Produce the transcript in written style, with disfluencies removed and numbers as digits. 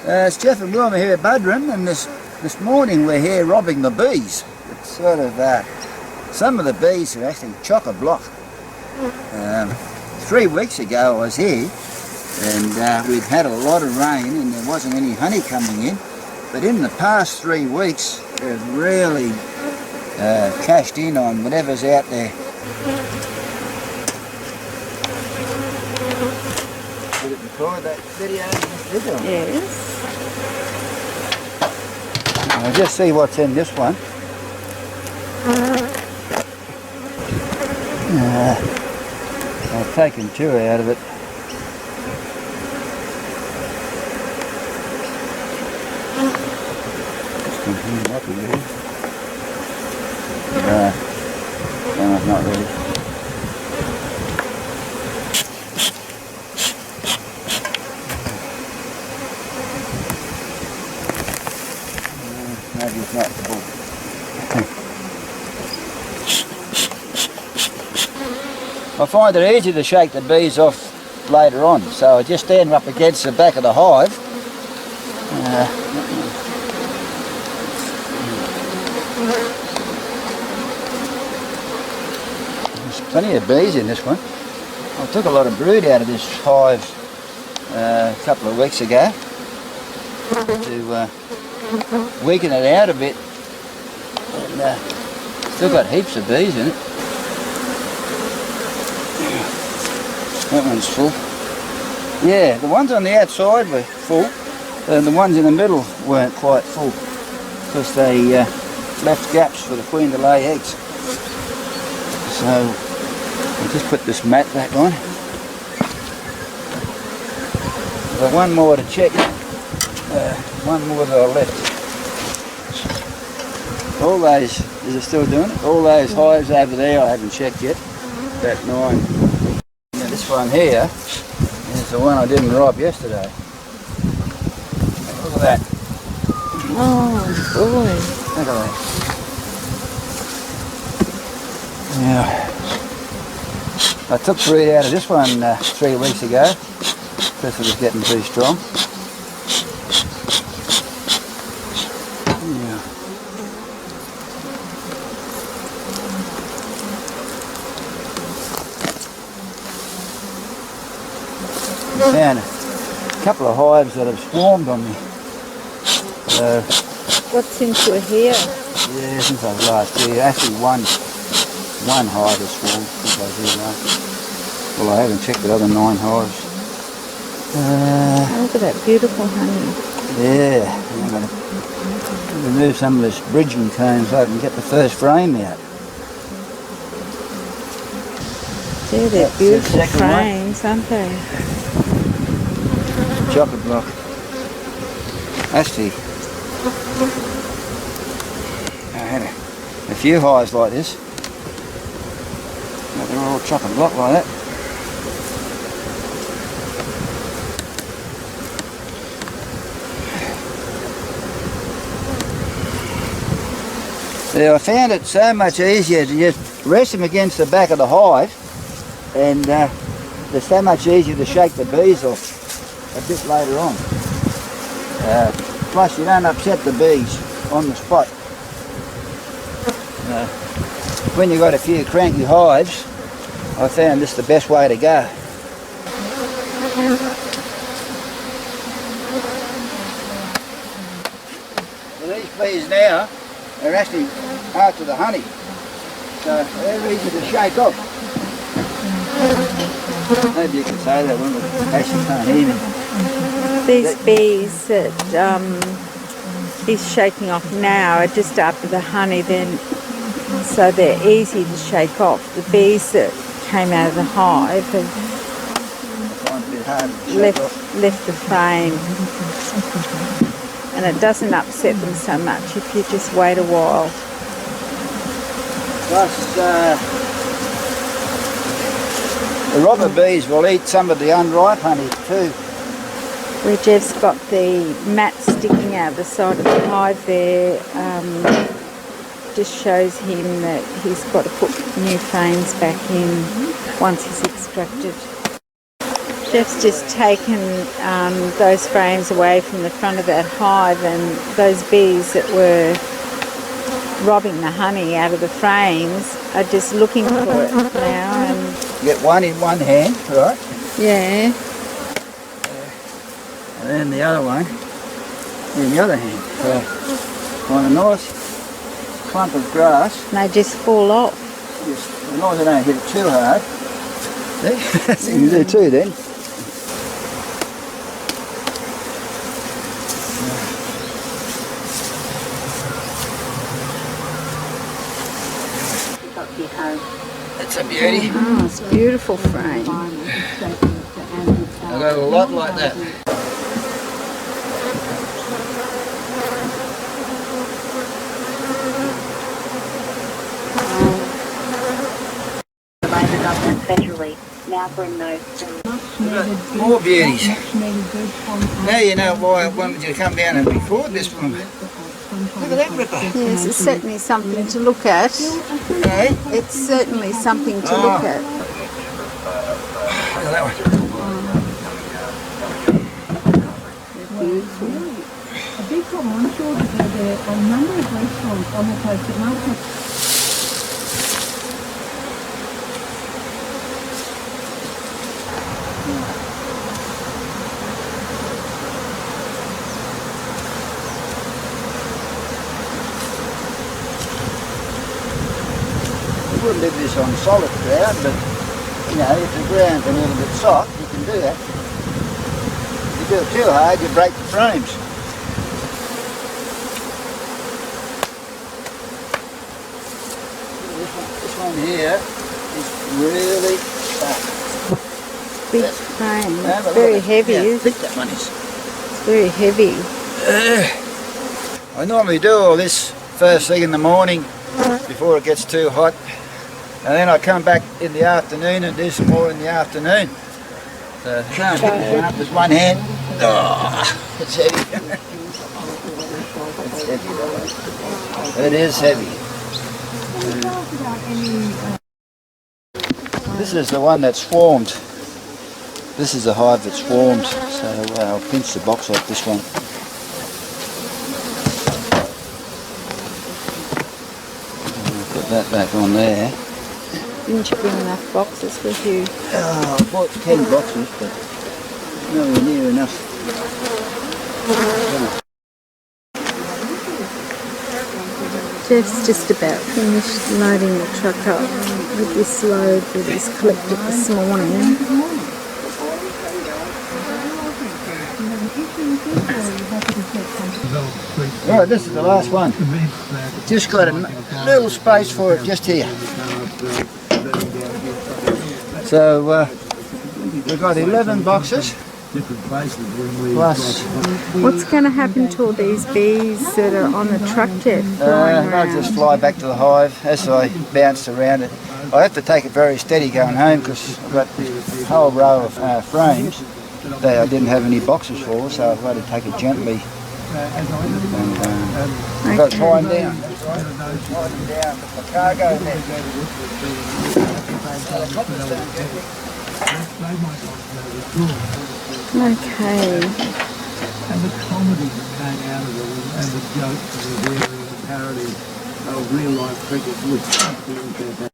It's Jeff and Wilma here at Budrum, and this morning we're here robbing the bees. It's sort of, some of the bees are actually chock-a-block. 3 weeks ago I was here, and we'd had a lot of rain and there wasn't any honey coming in, but in the past 3 weeks they've really cashed in on whatever's out there. Did it record that video? Yes. I'll just see what's in this one. I've taken 2 out of it. No, not really. Maybe it's not the book. I find it easy to shake the bees off later on, so I just stand up against the back of the hive. There's plenty of bees in this one. I took a lot of brood out of this hive a couple of weeks ago to weaken it out a bit, and still got heaps of bees in it. That one's full. Yeah, the ones on the outside were full, and the ones in the middle weren't quite full because they left gaps for the queen to lay eggs. So I'll just put this mat back on. I've got one more to check. One more that I left. All those, is it still doing it? All those hives over there I haven't checked yet. About 9. Now this one here is the one I didn't rob yesterday. Look at that. Oh boy. Look at that. Yeah. I took brood out of this one 3 weeks ago because it was getting too strong. I found a couple of hives that have swarmed on me. What, since you were here? Yeah, since I was last here. Actually one hive has swarmed since I was here last. Well, I haven't checked the other 9 hives. Look at that beautiful honey. Yeah, I'm going to remove some of this bridging comb so I can get the first frame out. Yeah, they're beautiful frames, aren't they? Chocolate block. Actually, I had a few hives like this. But they're all chocolate block like that. Yeah, I found it so much easier to just rest them against the back of the hive, and they're so much easier to shake the bees off a bit later on. Plus you don't upset the bees on the spot. When you've got a few cranky hives, I found this the best way to go. Well, these bees now are actually after the honey, so they're easy to shake off. Maybe you can say that one, but actually can't hear me. These bees that he's shaking off now are just after the honey, then, so they're easy to shake off. The bees that came out of the hive have left the frame, and it doesn't upset them so much if you just wait a while. Plus, the robber bees will eat some of the unripe honey too. Where Jeff's got the mat sticking out the side of the hive there, just shows him that he's got to put new frames back in once he's extracted. Jeff's just taken those frames away from the front of that hive, and those bees that were robbing the honey out of the frames are just looking for it now. And You get one in one hand, right? yeah, And then the other one in the other hand. So on a nice clump of grass, and they just fall off. just, as long as I don't hit it too hard. See? That's what you do too then. That's a beauty. Oh, it's a beautiful frame. I've got a lot like that. Federally. Now bring those More beauties. Now you know why I wanted you to come down and record this one. Look at that ripper. Yes, it's certainly something to look at. Hey? It's certainly something to look at. Look at that one. Beautiful. A big problem, I'm sure that there are a number of restaurants on the coast that might have. You would leave this on solid ground, but you know, if the ground's a little bit soft, you can do that. If you do it too hard, you break the frames. This one here is really tough. Big frame. Have a It's look very at heavy, how isn't thick it? that one is. It's very heavy. I normally do all this first thing in the morning before it gets too hot, and then I come back in the afternoon and do some more in the afternoon. So can't pick this one up with one hand. Oh, it's heavy. It's heavy. It is heavy. This is the one that swarmed. This is the hive that swarmed. So I'll pinch the box off this one. Put that back on there. Didn't you bring enough boxes with you? Oh, I bought 10 boxes, but nowhere near enough. Jeff's just about finished loading the truck up with this load that he's collected this morning. Right, this is the last one. Just got a little space for it just here. So we've got 11 boxes plus What's going to happen to all these bees that are on the truck, Jeff, flying they'll just around? fly back to the hive as I bounce around it. I have to take it very steady going home because I've got this whole row of frames that I didn't have any boxes for, so I've got to take it gently. And I've got to tie them down. Tie them down with the cargo net. Okay. And the comedy that came out of it, and the jokes and the parody of real life cricket was something that